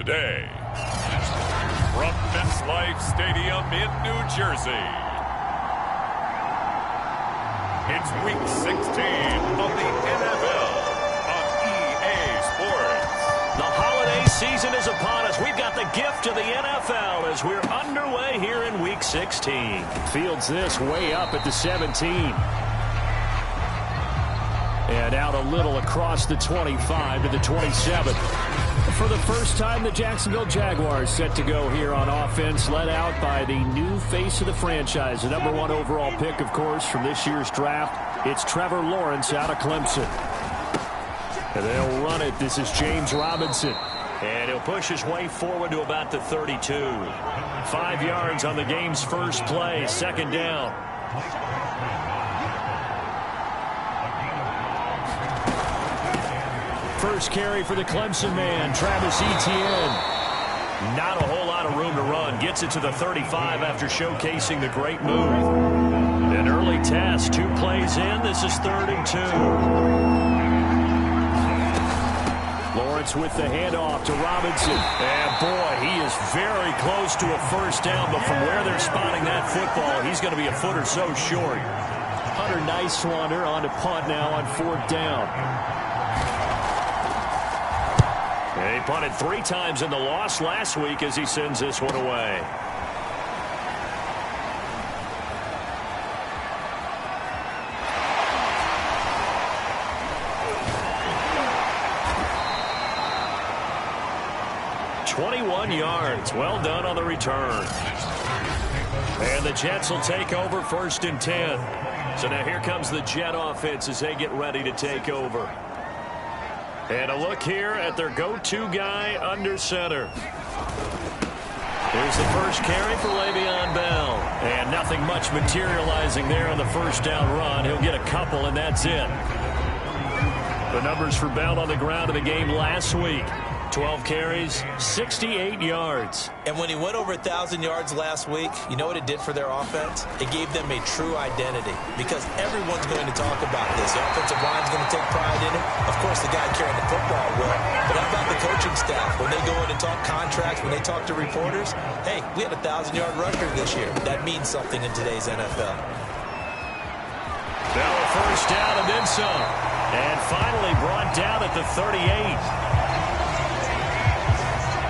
today. From MetLife Stadium in New Jersey, it's Week 16 of the NFL on EA Sports. The holiday season is upon us. We've got the gift of the NFL as we're underway here in Week 16. Fields this way up at the 17. And out a little across the 25 to the 27. For the first time, the Jacksonville Jaguars set to go here on offense, led out by the new face of the franchise, the #1 overall pick, of course, from this year's draft. It's Trevor Lawrence out of Clemson. And they'll run it. This is James Robinson. And he'll push his way forward to about the 32. 5 yards on the game's first play, second down. First carry for the Clemson man, Travis Etienne. Not a whole lot of room to run. Gets it to the 35 after showcasing the great move. An early test, 2 plays in. This is 3rd and 2. Lawrence with the handoff to Robinson. And boy, he is very close to a first down, but from where they're spotting that football, he's going to be a foot or so short. Hunter Nicewander on to punt now on 4th down. He punted 3 times in the loss last week as he sends this one away. .21 yards. Well done on the return. And the Jets will take over 1st and 10. So now here comes the Jet offense as they get ready to take over. And a look here at their go-to guy under center. Here's the first carry for Le'Veon Bell. And nothing much materializing there on the first down run. He'll get a couple, and that's it. The numbers for Bell on the ground in the game last week. 12 carries, 68 yards. And when he went over 1,000 yards last week, you know what it did for their offense? It gave them a true identity because everyone's going to talk about this. The offensive line's going to take pride in it. Of course, the guy carrying the football will. But how about the coaching staff? When they go in and talk contracts, when they talk to reporters, hey, we had a 1,000-yard rusher this year. That means something in today's NFL. Bell first down and then some. And finally brought down at the 38.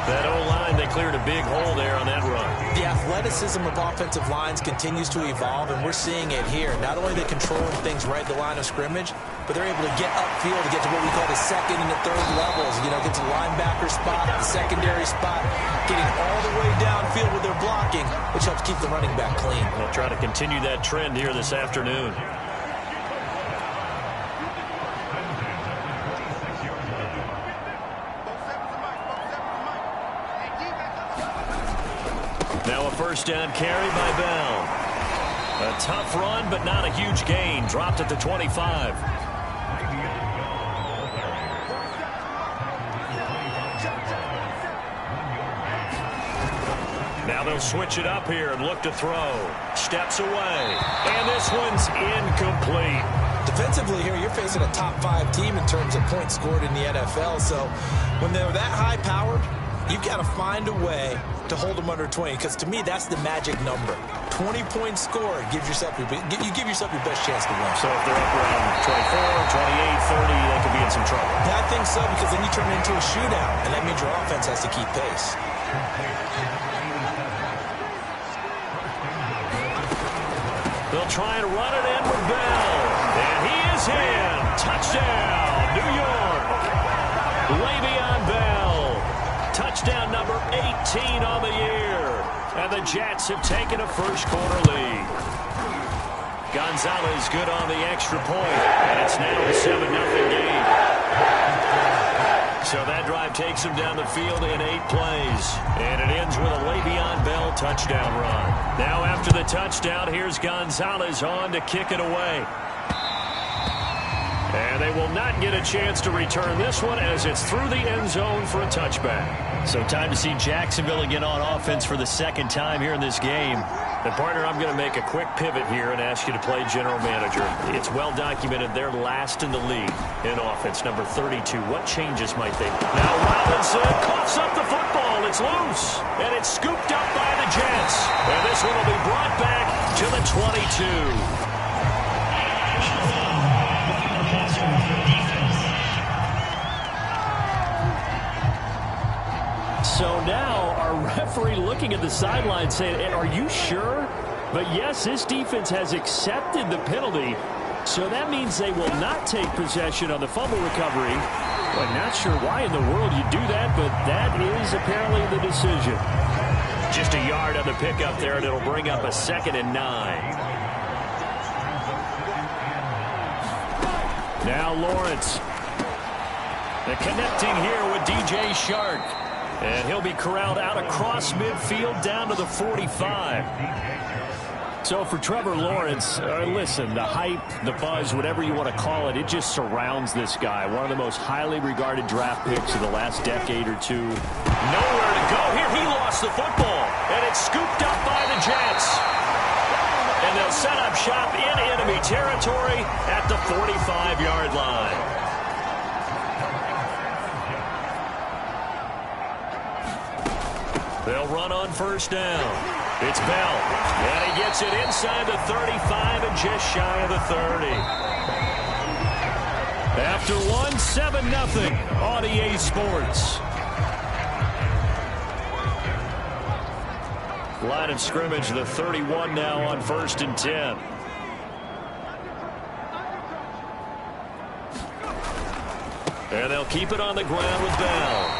That O-line, they cleared a big hole there on that run. The athleticism of offensive lines continues to evolve, and we're seeing it here. Not only are they controlling things right at the line of scrimmage, but they're able to get upfield to get to what we call the 2nd and the 3rd levels. You know, get to the linebacker spot, the secondary spot, getting all the way downfield with their blocking, which helps keep the running back clean. They'll try to continue that trend here this afternoon. Now a first down carry by Bell. A tough run, but not a huge gain. Dropped at the 25. Now they'll switch it up here and look to throw. Steps away. And this one's incomplete. Defensively here, you're facing a top 5 team in terms of points scored in the NFL. So when they're that high-powered, you've got to find a way to hold them under 20, because to me, that's the magic number. 20 points scored gives yourself you give yourself your best chance to win. So if they're up around 24, 28, 30, they could be in some trouble. Yeah, I think so, because then you turn it into a shootout, and that means your offense has to keep pace. They'll try and run it in with Bell. And he is in. Touchdown, New York. Le'Veon Bell. Touchdown number 18 on the year. And the Jets have taken a first-quarter lead. Gonzalez good on the extra point. And it's now a 7-0 game. So that drive takes him down the field in 8 plays. And it ends with a Le'Veon Bell touchdown run. Now after the touchdown, here's Gonzalez on to kick it away. And they will not get a chance to return this one as it's through the end zone for a touchback. So time to see Jacksonville again on offense for the second time here in this game. And partner, I'm going to make a quick pivot here and ask you to play general manager. It's well documented they're last in the league in offense, number 32. What changes might they? Now Robinson coughs up the football. It's loose, and it's scooped up by the Jets. And this one will be brought back to the 22. So now our referee looking at the sideline saying, are you sure? But yes, this defense has accepted the penalty. So that means they will not take possession on the fumble recovery. I'm not sure why in the world you do that, but that is apparently the decision. Just a yard on the pickup there, and it'll bring up a 2nd and 9. Now Lawrence. The connecting here with DJ Shark. And he'll be corralled out across midfield down to the 45. So for Trevor Lawrence, listen, the hype, the buzz, whatever you want to call it, it just surrounds this guy. One of the most highly regarded draft picks of the last decade or two. Nowhere to go here. He lost the football. And it's scooped up by the Jets. And they'll set up shop in enemy territory at the 45-yard line. They'll run on first down. It's Bell. And he gets it inside the 35 and just shy of the 30. After one, 7-0 on EA Sports. Line of scrimmage, the 31 now on 1st and 10. And they'll keep it on the ground with Bell.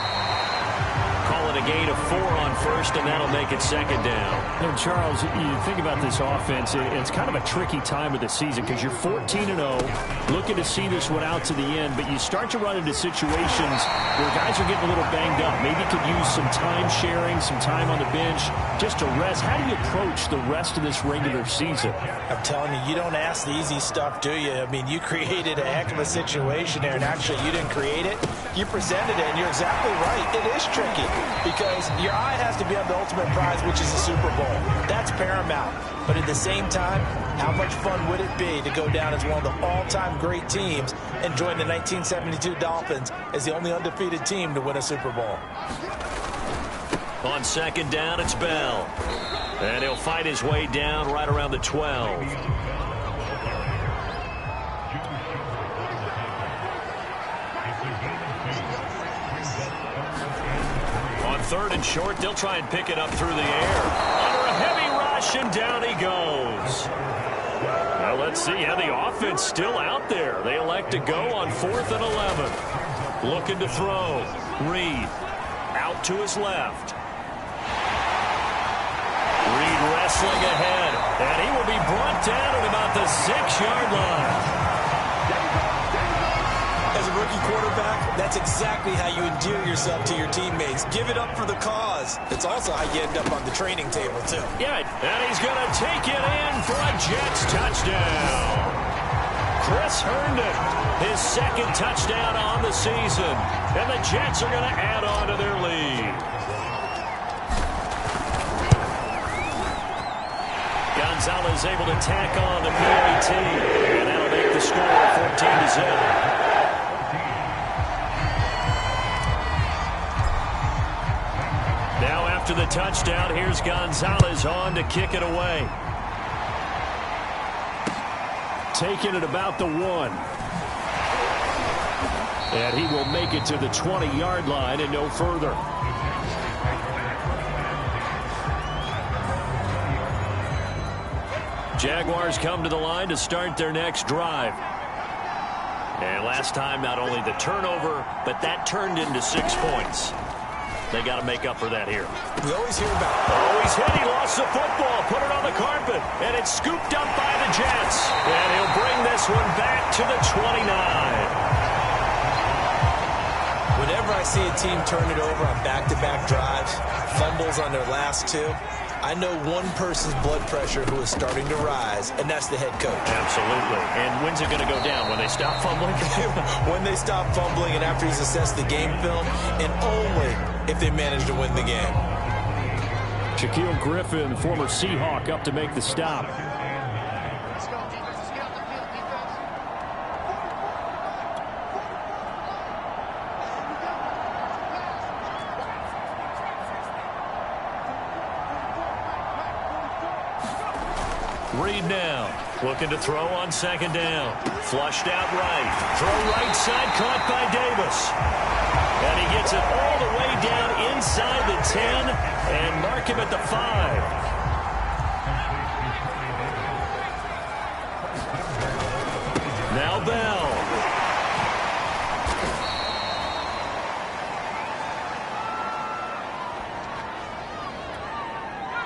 Calling a gain of 4 on first, and that'll make it 2nd down. And Charles, you think about this offense, it's kind of a tricky time of the season because you're 14-0, looking to see this one out to the end, but you start to run into situations where guys are getting a little banged up. Maybe could use some time sharing, some time on the bench, just to rest. How do you approach the rest of this regular season? I'm telling you, you don't ask the easy stuff, do you? I mean, you created a heck of a situation there, and actually you didn't create it. You presented it, and you're exactly right. It is tricky because your eye has to be on the ultimate prize, which is the Super Bowl. That's paramount. But at the same time, how much fun would it be to go down as one of the all-time great teams and join the 1972 Dolphins as the only undefeated team to win a Super Bowl? On 2nd down, it's Bell. And he'll fight his way down right around the 12. On 3rd and short, they'll try and pick it up through the air. Under a heavy rush, and down he goes. Well, let's see. Yeah, the offense still out there. They elect to go on 4th and 11. Looking to throw. Reed out to his left. Reed wrestling ahead, and he will be brought down at about the 6-yard line. As a rookie quarterback, that's exactly how you endear yourself to your teammates. Give it up for the cause. It's also how you end up on the training table, too. Yeah, and he's going to take it in for a Jets touchdown. Chris Herndon, his 2nd touchdown on the season. And the Jets are going to add on to their lead. Gonzalez able to tack on the PAT. And that'll make the score 14-0. Now after the touchdown, here's Gonzalez on to kick it away. Taking it about the 1. And he will make it to the 20-yard line and no further. Jaguars come to the line to start their next drive. And last time, not only the turnover, but that turned into 6 points. They got to make up for that here. We always hear about it. He's hit. He lost the football. Put it on the carpet. And it's scooped up by the Jets. And he'll bring this one back to the 29. Whenever I see a team turn it over on back-to-back drives, fumbles on their last 2, I know one person's blood pressure who is starting to rise, and that's the head coach. Absolutely. And when's it going to go down? When they stop fumbling? When they stop fumbling and after he's assessed the game film, and only if they manage to win the game. Shaquille Griffin, former Seahawk, up to make the stop. Reed now, looking to throw on second down. Flushed out right. Throw right side, caught by Davis. And he gets it all the way down inside the 10 and mark him at the 5. Now Bell.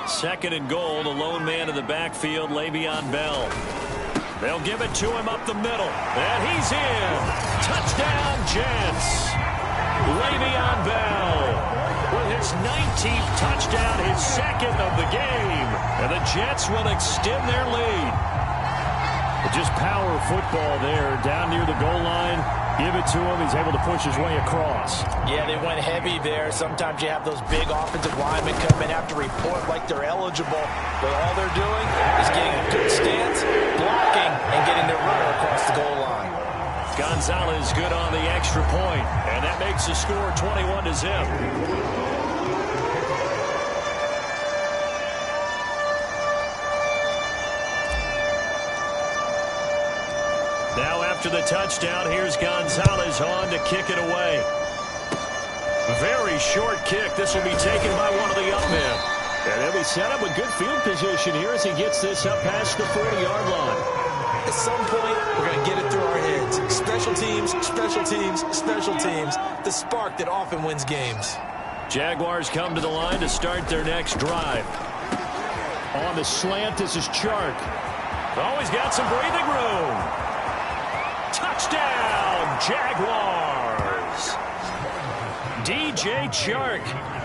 Second and goal, the lone man in the backfield, Le'Veon Bell. They'll give it to him up the middle, and he's in. Touchdown, Jets. Le'Veon Bell with his 19th touchdown, his second of the game, and the Jets will extend their lead. Just power football there, down near the goal line. Give it to him. He's able to push his way across. Yeah, they went heavy there. Sometimes you have those big offensive linemen come in, have to report like they're eligible. But all they're doing is getting a good stance, blocking, and getting their runner across the goal line. Gonzalez good on the extra point, and that makes the score 21-0. Now after the touchdown, here's Gonzalez on to kick it away. Very short kick. This will be taken by one of the up men. And he'll be set up with good field position here as he gets this up past the 40-yard line. At some point, we're going to get it through our heads. Special teams, special teams, special teams. The spark that often wins games. Jaguars come to the line to start their next drive. On the slant, this is Chark. Oh, he's got some breathing room. Touchdown, Jaguars. DJ Chark,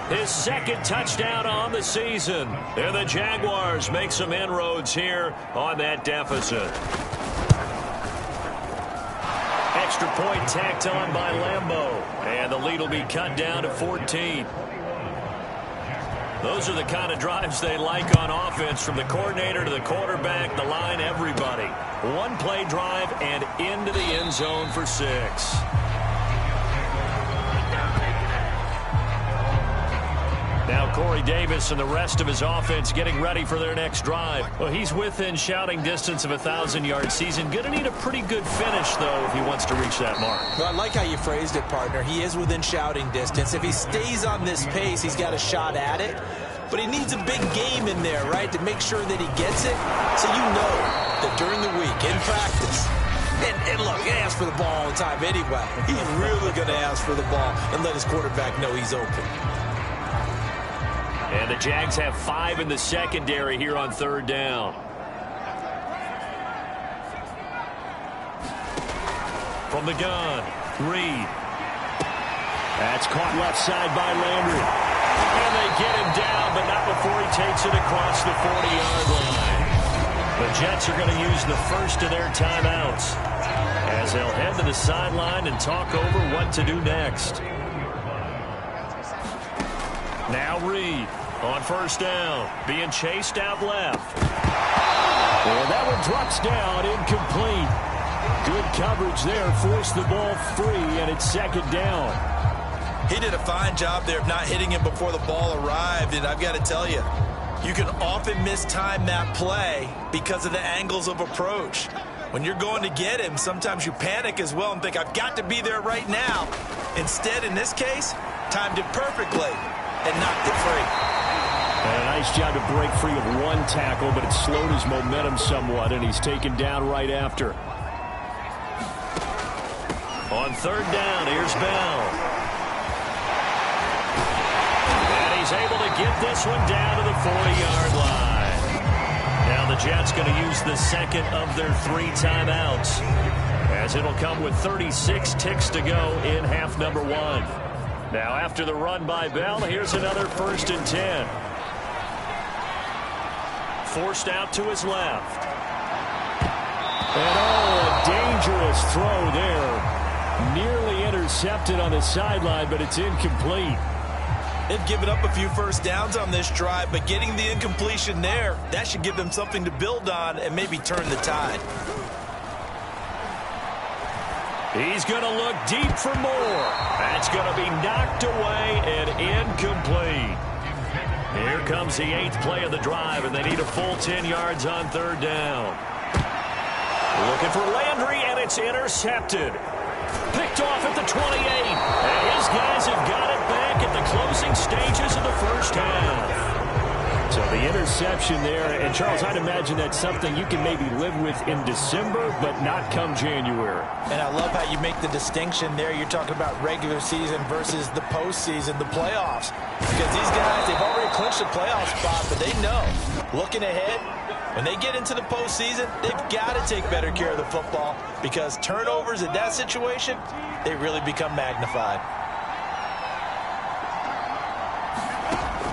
his second touchdown on the season. And the Jaguars make some inroads here on that deficit. Extra point tacked on by Lambeau. And the lead will be cut down to 14. Those are the kind of drives they like on offense, from the coordinator to the quarterback, the line, everybody. One play drive and into the end zone for 6. Now Corey Davis and the rest of his offense getting ready for their next drive. Well, he's within shouting distance of a 1,000-yard season. Going to need a pretty good finish, though, if he wants to reach that mark. Well, I like how you phrased it, partner. He is within shouting distance. If he stays on this pace, he's got a shot at it. But he needs a big game in there, right, to make sure that he gets it. So you know that during the week, in practice, and look, he asks for the ball all the time anyway. He's really going to ask for the ball and let his quarterback know he's open. And the Jags have 5 in the secondary here on third down. From the gun, Reed. That's caught left side by Landry. And they get him down, but not before he takes it across the 40-yard line. The Jets are going to use the first of their timeouts as they'll head to the sideline and talk over what to do next. Now Reed on first down, being chased out left. And that one drops down, incomplete. Good coverage there, forced the ball free, and it's second down. He did a fine job there of not hitting him before the ball arrived, and I've got to tell you, you can often mistime that play because of the angles of approach. When you're going to get him, sometimes you panic as well and think, I've got to be there right now. Instead, in this case, timed it perfectly and knocked it free. And a nice job to break free of one tackle, but it slowed his momentum somewhat, and he's taken down right after. On third down, here's Bell. And he's able to get this one down to the 40-yard line. Now the Jets going to use the second of their 3 timeouts, as it'll come with 36 ticks to go in half number 1. Now after the run by Bell, here's another 1st and 10. Forced out to his left. And a dangerous throw there. Nearly intercepted on the sideline, but it's incomplete. They've given up a few first downs on this drive, but getting the incompletion there, that should give them something to build on and maybe turn the tide. He's going to look deep for more. That's going to be knocked away and incomplete. Here comes the 8th play of the drive, and they need a full 10 yards on 3rd down. Looking for Landry, and it's intercepted. Picked off at the 28. And his guys have got it back at the closing stages of the first half. So the interception there, and Charles, I'd imagine that's something you can maybe live with in December, but not come January. And I love how you make the distinction there. You're talking about regular season versus the postseason, the playoffs. Because these guys, they've already clinched a playoff spot, but they know, looking ahead, when they get into the postseason, they've got to take better care of the football because turnovers in that situation, they really become magnified.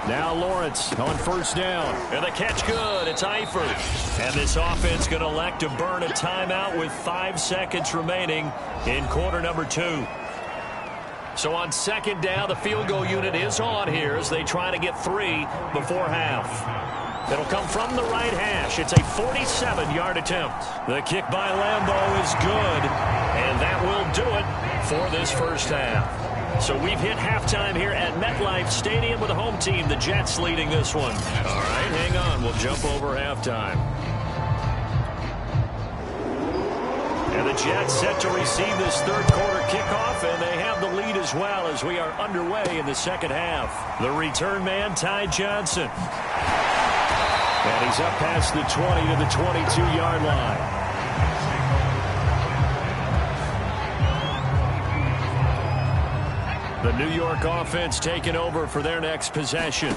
Now Lawrence on 1st down. And the catch good. It's Eifert. And this offense going to elect to burn a timeout with 5 seconds remaining in quarter number 2. So on 2nd down, the field goal unit is on here as they try to get 3 before half. It'll come from the right hash. It's a 47-yard attempt. The kick by Lambeau is good, and that will do it for this first half. So we've hit halftime here at MetLife Stadium with the home team, the Jets, leading this one. All right, hang on. We'll jump over halftime. And the Jets set to receive this 3rd quarter kickoff, and they have the lead as well as we are underway in the 2nd half. The return man, Ty Johnson. And he's up past the 20 to the 22-yard line. The New York offense taking over for their next possession.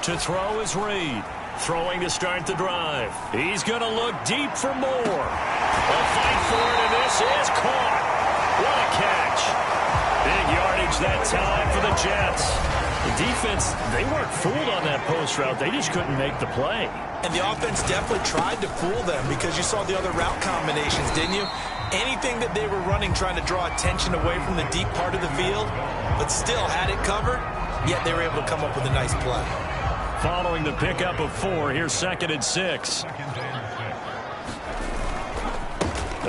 To throw is Reed. Throwing to start the drive. He's going to look deep for more. They'll fight for it, and this is caught. What a catch. Big yardage that time for the Jets. The defense, they weren't fooled on that post route. They just couldn't make the play. And the offense definitely tried to fool them because you saw the other route combinations, didn't you? Anything that they were running trying to draw attention away from the deep part of the field, but still had it covered, yet they were able to come up with a nice play. Following the pickup of 4, here's 2nd and 6.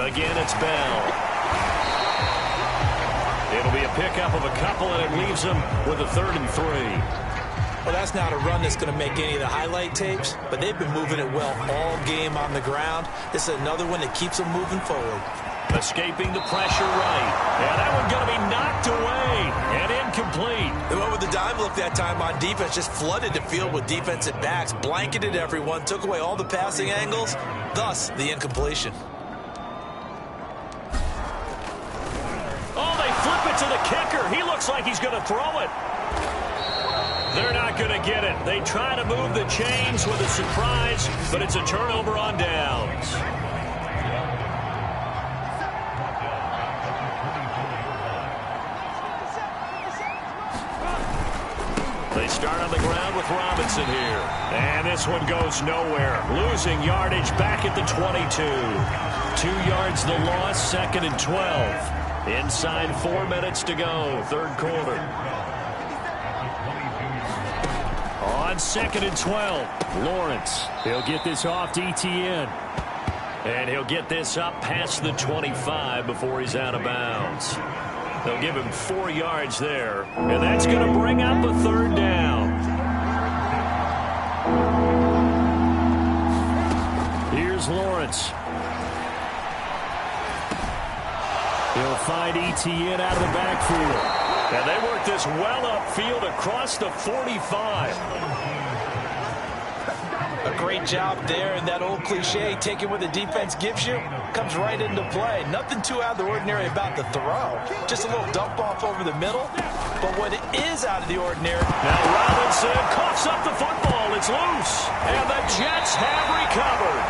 Again, it's Bell. It'll be a pickup of a couple, and it leaves them with a 3rd and 3. Well, that's not a run that's going to make any of the highlight tapes, but they've been moving it well all game on the ground. This is another one that keeps them moving forward. Escaping the pressure right. And that one going to be knocked away and incomplete. They went with the dime look that time on defense, just flooded the field with defensive backs, blanketed everyone, took away all the passing angles, thus the incompletion. Oh, they flip it to the kicker. He looks like he's going to throw it. They're not going to get it. They try to move the chains with a surprise, but it's a turnover on downs. They start on the ground with Robinson here. And this one goes nowhere. Losing yardage back at the 22. 2 yards the loss, 2nd and 12. Inside 4 minutes to go, 3rd quarter. On 2nd and 12, Lawrence. He'll get this off to Etienne. And he'll get this up past the 25 before he's out of bounds. They'll give him 4 yards there. And that's going to bring up a 3rd down. Here's Lawrence. He'll find Etienne out of the backfield. And they work this well upfield across the 45. A great job there, and that old cliche, taking what the defense gives you, comes right into play. Nothing too out of the ordinary about the throw. Just a little dump off over the middle. But what is out of the ordinary. Now Robinson coughs up the football. It's loose. And the Jets have recovered.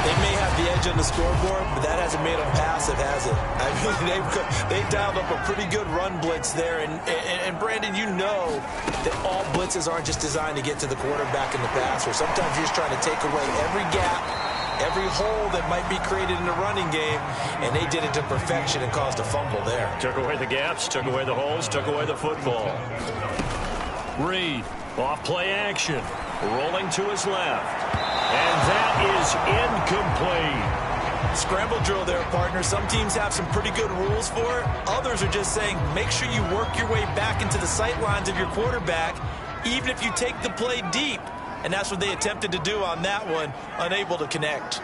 They may have the edge on the scoreboard, but that hasn't made them passive, has it? I mean, they've dialed up a pretty good run blitz there. And Brandon, you know that all blitzes aren't just designed to get to the quarterback in the passer. Sometimes you're just trying to take away every gap every hole that might be created in the running game, and they did it to perfection and caused a fumble there. Took away the gaps, took away the holes, took away the football. Reed, off play action, rolling to his left. And that is incomplete. Scramble drill there, partner. Some teams have some pretty good rules for it. Others are just saying, make sure you work your way back into the sight lines of your quarterback, even if you take the play deep. And that's what they attempted to do on that one, unable to connect.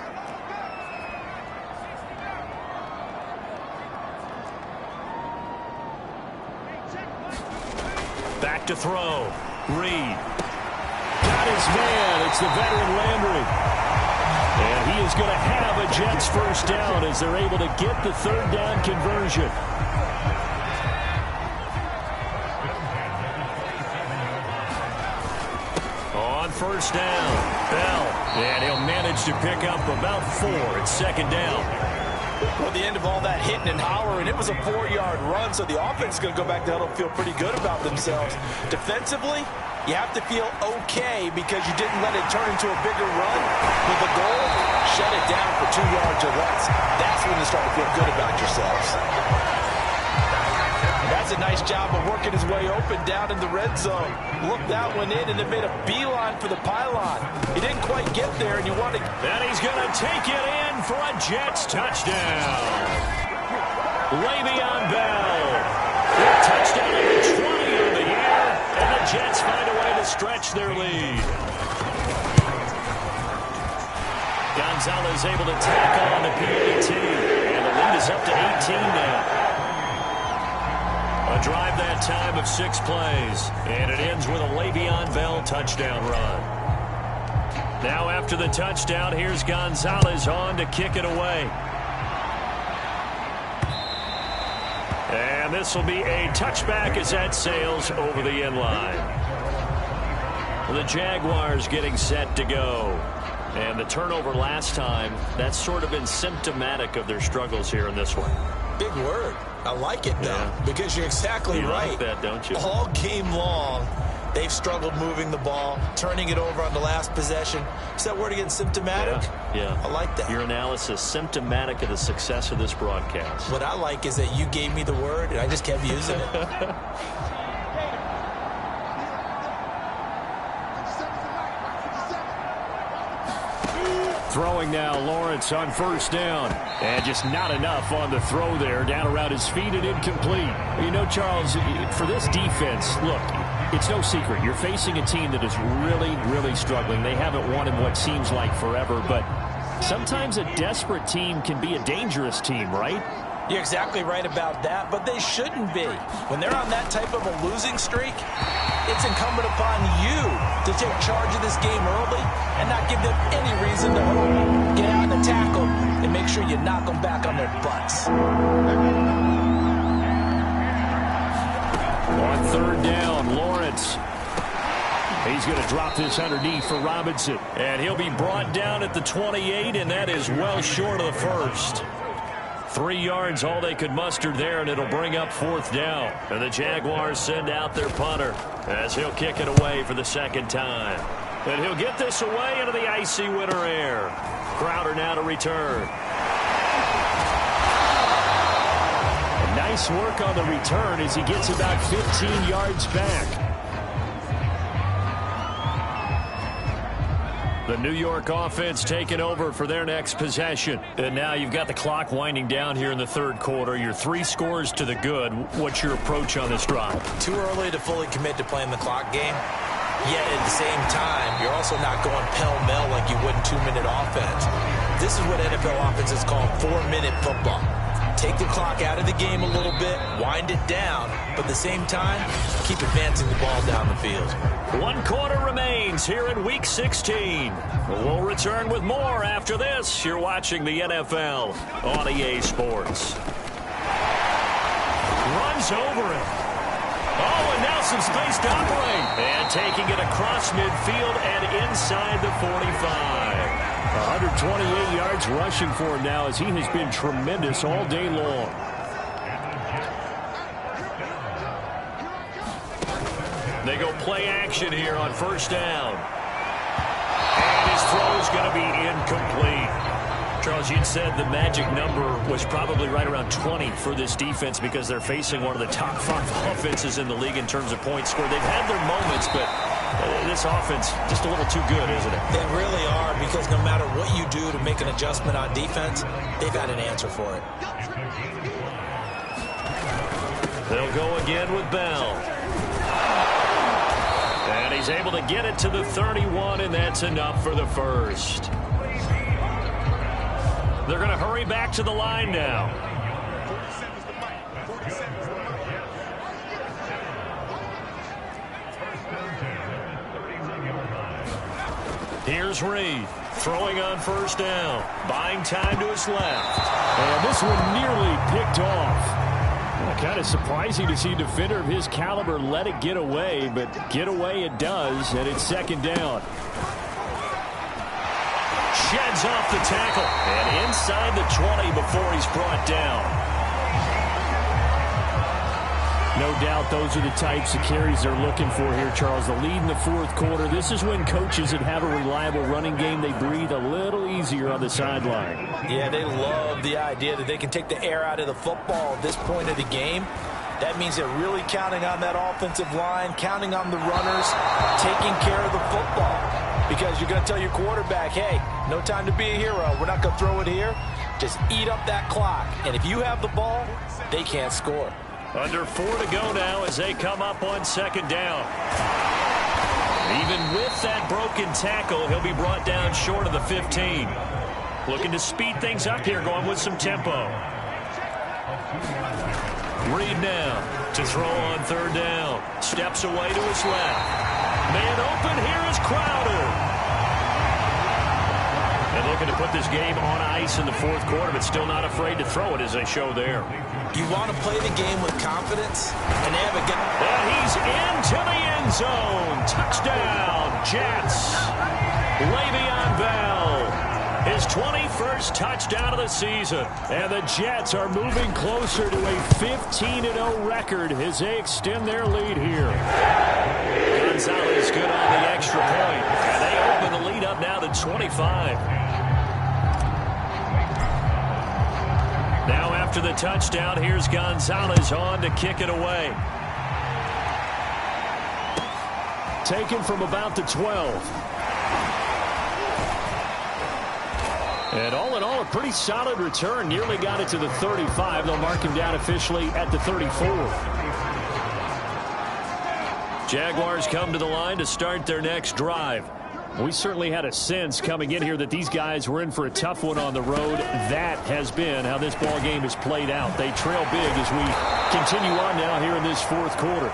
Back to throw. Reed. Got his man. It's the veteran Landry. And he is going to have a Jets first down as they're able to get the third down conversion. On first down, Bell. And he'll manage to pick up about 4 at second down. Well, the end of all that hitting and hollering, it was a 4-yard run, so the offense is going to go back to huddle and feel pretty good about themselves. Defensively, you have to feel okay because you didn't let it turn into a bigger run. With the goal, shut it down for 2 yards or less. That's when you start to feel good about yourselves. That's a nice job of working his way open down in the red zone. Looked that one in and then made a beeline for the pylon. He didn't quite get there, and you want to... And he's going to take it in for a Jets touchdown. Le'Veon Bell. A touchdown at the 20 of the year, and the Jets find a way to stretch their lead. Gonzalez able to tack on the PAT, and the lead is up to 18 now. A drive that time of 6 plays, and it ends with a Le'Veon Bell touchdown run. Now after the touchdown, here's Gonzalez on to kick it away. And this will be a touchback as that sails over the end line. The Jaguars getting set to go. And the turnover last time, that's sort of been symptomatic of their struggles here in this one. Big word. I like it, though, because you're exactly right. You like that, don't you? All game long, they've struggled moving the ball, turning it over on the last possession. Is that word again, symptomatic? Yeah. I like that. Your analysis, symptomatic of the success of this broadcast. What I like is that you gave me the word, and I just kept using it. Throwing now, Lawrence on first down. And just not enough on the throw there. Down around his feet and incomplete. You know, Charles, for this defense, look, it's no secret. You're facing a team that is really, really struggling. They haven't won in what seems like forever, but sometimes a desperate team can be a dangerous team, right? You're exactly right about that, but they shouldn't be. When they're on that type of a losing streak, it's incumbent upon you to take charge of this game early and not give them any reason to hope. Get out and tackle and make sure you knock them back on their butts. On third down, Lawrence. He's going to drop this underneath for Robinson. And he'll be brought down at the 28, and that is well short of the first. 3 yards all they could muster there, and it'll bring up fourth down. And the Jaguars send out their punter as he'll kick it away for the second time. And he'll get this away into the icy winter air. Crowder now to return. And nice work on the return as he gets about 15 yards back. The New York offense taking over for their next possession. And now you've got the clock winding down here in the third quarter. You're 3 scores to the good. What's your approach on this drive? Too early to fully commit to playing the clock game. Yet at the same time, you're also not going pell-mell like you would in 2-minute offense. This is what NFL offenses call 4-minute football. Take the clock out of the game a little bit, wind it down, but at the same time, keep advancing the ball down the field. 1 quarter remains here in Week 16. We'll return with more after this. You're watching the NFL on EA Sports. Runs over it. Oh, and now some space to operate. And taking it across midfield and inside the 45. 128 yards rushing for him now as he has been tremendous all day long. They go play action here on first down. And his throw's going to be incomplete. Charles, you'd said the magic number was probably right around 20 for this defense because they're facing one of the top 5 offenses in the league in terms of points scored. They've had their moments, but this offense just a little too good, isn't it? They really are, because no matter what you do to make an adjustment on defense, they've got an answer for it. They'll go again with Bell. And he's able to get it to the 31, and that's enough for the first. They're going to hurry back to the line now. Here's Reed throwing on first down, buying time to his left. And this one nearly picked off. Kind of surprising to see a defender of his caliber let it get away, but get away it does, and it's second down. Sheds off the tackle, and inside the 20 before he's brought down. No doubt those are the types of carries they're looking for here, Charles. The lead in the fourth quarter. This is when coaches that have a reliable running game, they breathe a little easier on the sideline. Yeah, they love the idea that they can take the air out of the football at this point of the game. That means they're really counting on that offensive line, counting on the runners, taking care of the football. Because you're going to tell your quarterback, hey, no time to be a hero. We're not going to throw it here. Just eat up that clock. And if you have the ball, they can't score. Under 4 to go now as they come up on second down. Even with that broken tackle, he'll be brought down short of the 15. Looking to speed things up here, going with some tempo. Reed now to throw on third down. Steps away to his left. Man open, here is Crowder. And looking to put this game on ice in the fourth quarter, but still not afraid to throw it as they show there. You want to play the game with confidence, and they have a good... And he's into the end zone. Touchdown, Jets. Le'Veon Bell, his 21st touchdown of the season. And the Jets are moving closer to a 15-0 record as they extend their lead here. Gonzalez good on the extra point. And they open the lead up now to 25. Now after the touchdown, here's Gonzalez on to kick it away. Taken from about the 12. And all in all, a pretty solid return. Nearly got it to the 35. They'll mark him down officially at the 34. Jaguars come to the line to start their next drive. We certainly had a sense coming in here that these guys were in for a tough one on the road. That has been how this ball game has played out. They trail big as we continue on now here in this fourth quarter.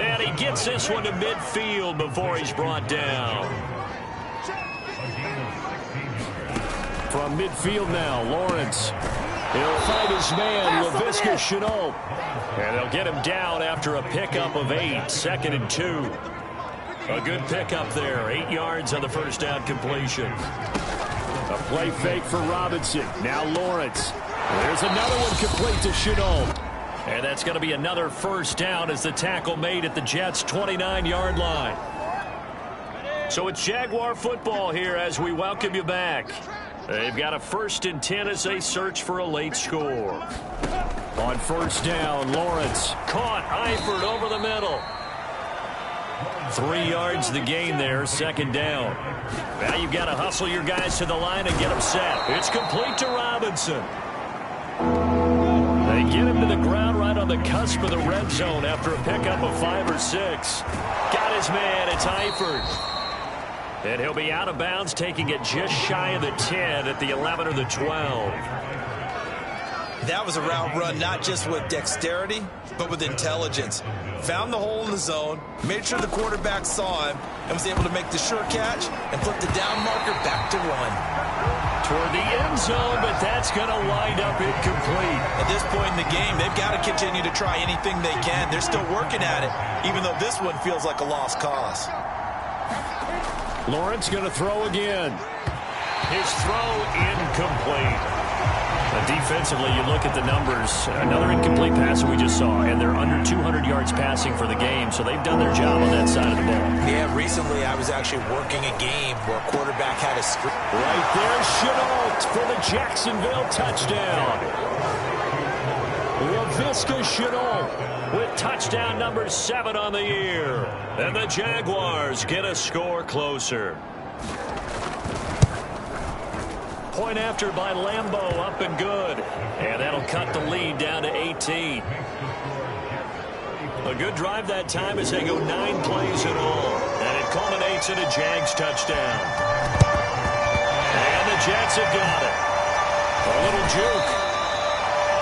And he gets this one to midfield before he's brought down. From midfield now, Lawrence. He'll fight his man, Laviska Shenault. And they'll get him down after a pickup of 8, 2nd and 2. A good pickup there, 8 yards on the first down completion. A play fake for Robinson. Now Lawrence. There's another one complete to Shenault. And that's going to be another first down as the tackle made at the Jets' 29-yard line. So it's Jaguar football here as we welcome you back. They've got a 1st and 10 as they search for a late score. On first down, Lawrence. Caught, Eifert over the middle. 3 yards the gain there, 2nd down. Now you've got to hustle your guys to the line and get them set. It's complete to Robinson. They get him to the ground right on the cusp of the red zone after a pickup of 5 or 6. Got his man, it's Eifert. And he'll be out of bounds, taking it just shy of the 10 at the 11 or the 12. That was a route run not just with dexterity, but with intelligence. Found the hole in the zone, made sure the quarterback saw him, and was able to make the sure catch and flip the down marker back to run. Toward the end zone, but that's going to wind up incomplete. At this point in the game, they've got to continue to try anything they can. They're still working at it, even though this one feels like a lost cause. Lawrence going to throw again. His throw incomplete. Defensively, you look at the numbers. Another incomplete pass that we just saw, and they're under 200 yards passing for the game, so they've done their job on that side of the ball. Yeah, recently I was actually working a game where a quarterback had a streak. Right there, Chenault for the Jacksonville touchdown. LaVisca Chenault with touchdown number 7 on the year. And the Jaguars get a score closer. Point after by Lambeau, up and good. And that'll cut the lead down to 18. A good drive that time as they go 9 plays in all. And it culminates in a Jags touchdown. And the Jets have got it. A little juke.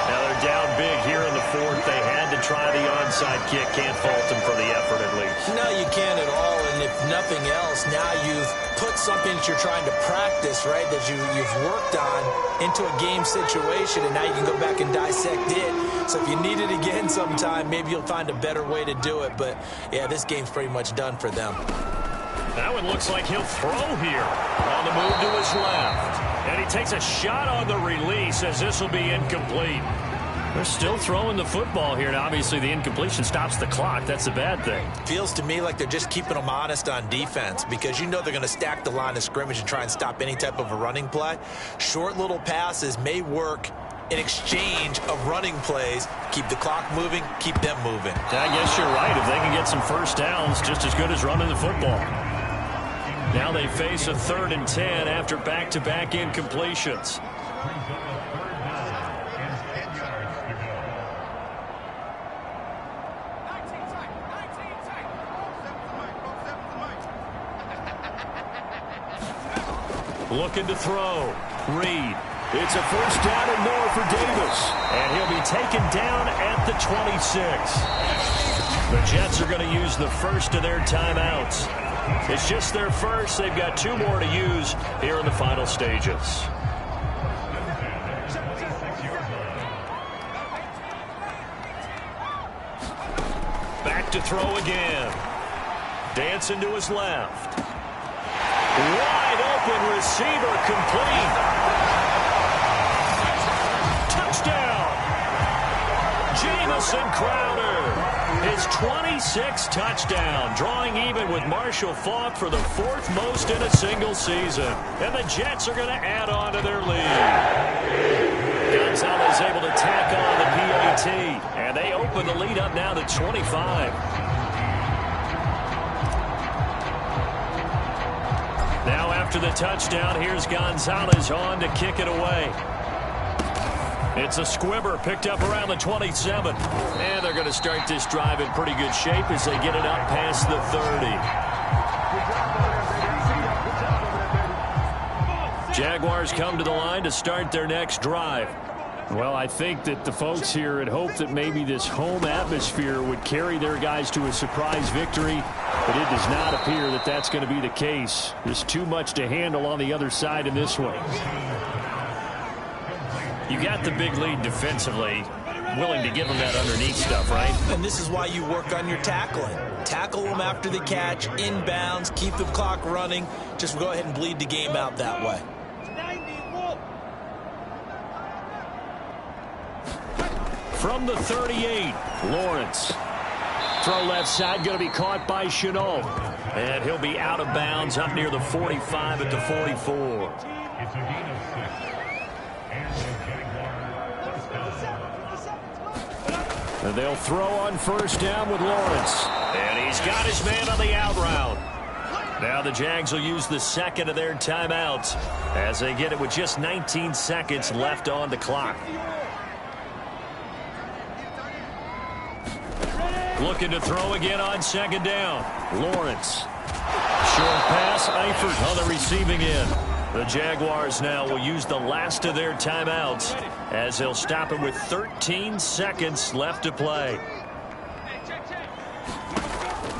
Now they're down big here in the 4th. They had to try the onside kick. Can't fault them for the effort at least. No, you can't at all. And if nothing else, now you've put something that you're trying to practice, right, that you've worked on into a game situation, and now you can go back and dissect it. So if you need it again sometime, maybe you'll find a better way to do it. But, yeah, this game's pretty much done for them. That one looks like he'll throw here on the move to his left. And he takes a shot on the release as this will be incomplete. They're still throwing the football here. And obviously, the incompletion stops the clock. That's a bad thing. Feels to me like they're just keeping them honest on defense because you know they're going to stack the line of scrimmage and try and stop any type of a running play. Short little passes may work in exchange of running plays. Keep the clock moving, keep them moving. I guess you're right. If they can get some first downs, just as good as running the football. Now they face a 3rd and 10 after back-to-back incompletions. Looking to throw. Reed. It's a first down and more for Davis. And he'll be taken down at the 26. The Jets are going to use the first of their timeouts. It's just their first. They've got 2 more to use here in the final stages. Back to throw again. Dancing to his left. Wide open receiver complete. Touchdown. Jamison Crowder. His 26th touchdown, drawing even with Marshall Faulk for the 4th most in a single season. And the Jets are going to add on to their lead. Gonzalez able to tack on the PAT, and they open the lead up now to 25. Now after the touchdown, here's Gonzalez on to kick it away. It's a squibber picked up around the 27. And they're going to start this drive in pretty good shape as they get it up past the 30. Jaguars come to the line to start their next drive. Well, I think that the folks here had hoped that maybe this home atmosphere would carry their guys to a surprise victory, but it does not appear that that's going to be the case. There's too much to handle on the other side in this one. You got the big lead defensively, willing to give them that underneath stuff, right? And this is why you work on your tackling. Tackle them after the catch, inbounds, keep the clock running. Just go ahead and bleed the game out that way. From the 38, Lawrence. Throw left side, going to be caught by Chenault. And he'll be out of bounds up near the 45 at the 44. And they'll throw on first down with Lawrence. And he's got his man on the out route. Now the Jags will use the second of their timeouts as they get it with just 19 seconds left on the clock. Looking to throw again on second down. Lawrence. Short pass, Eifert on the receiving end. The Jaguars now will use the last of their timeouts as they'll stop it with 13 seconds left to play.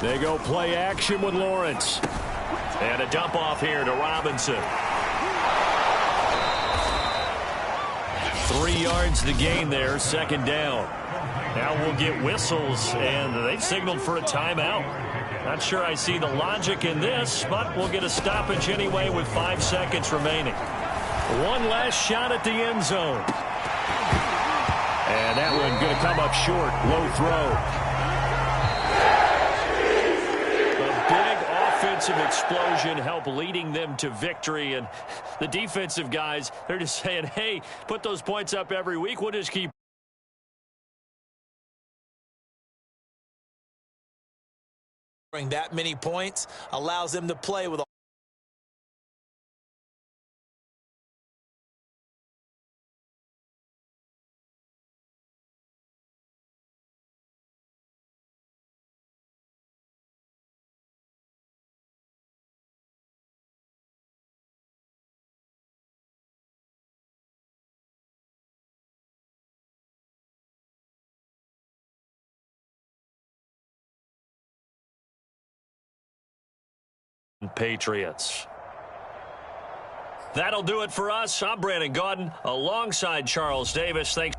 They go play action with Lawrence. And a dump off here to Robinson. 3 yards the gain there, second down. Now we'll get whistles, and they've signaled for a timeout. Not sure I see the logic in this, but we'll get a stoppage anyway with 5 seconds remaining. One last shot at the end zone. And that one going to come up short. Low throw. A big offensive explosion helped leading them to victory. And the defensive guys, they're just saying, hey, put those points up every week. We'll just keep that many points allows them to play with Patriots. That'll do it for us. I'm Brandon Gaudin alongside Charles Davis. Thanks.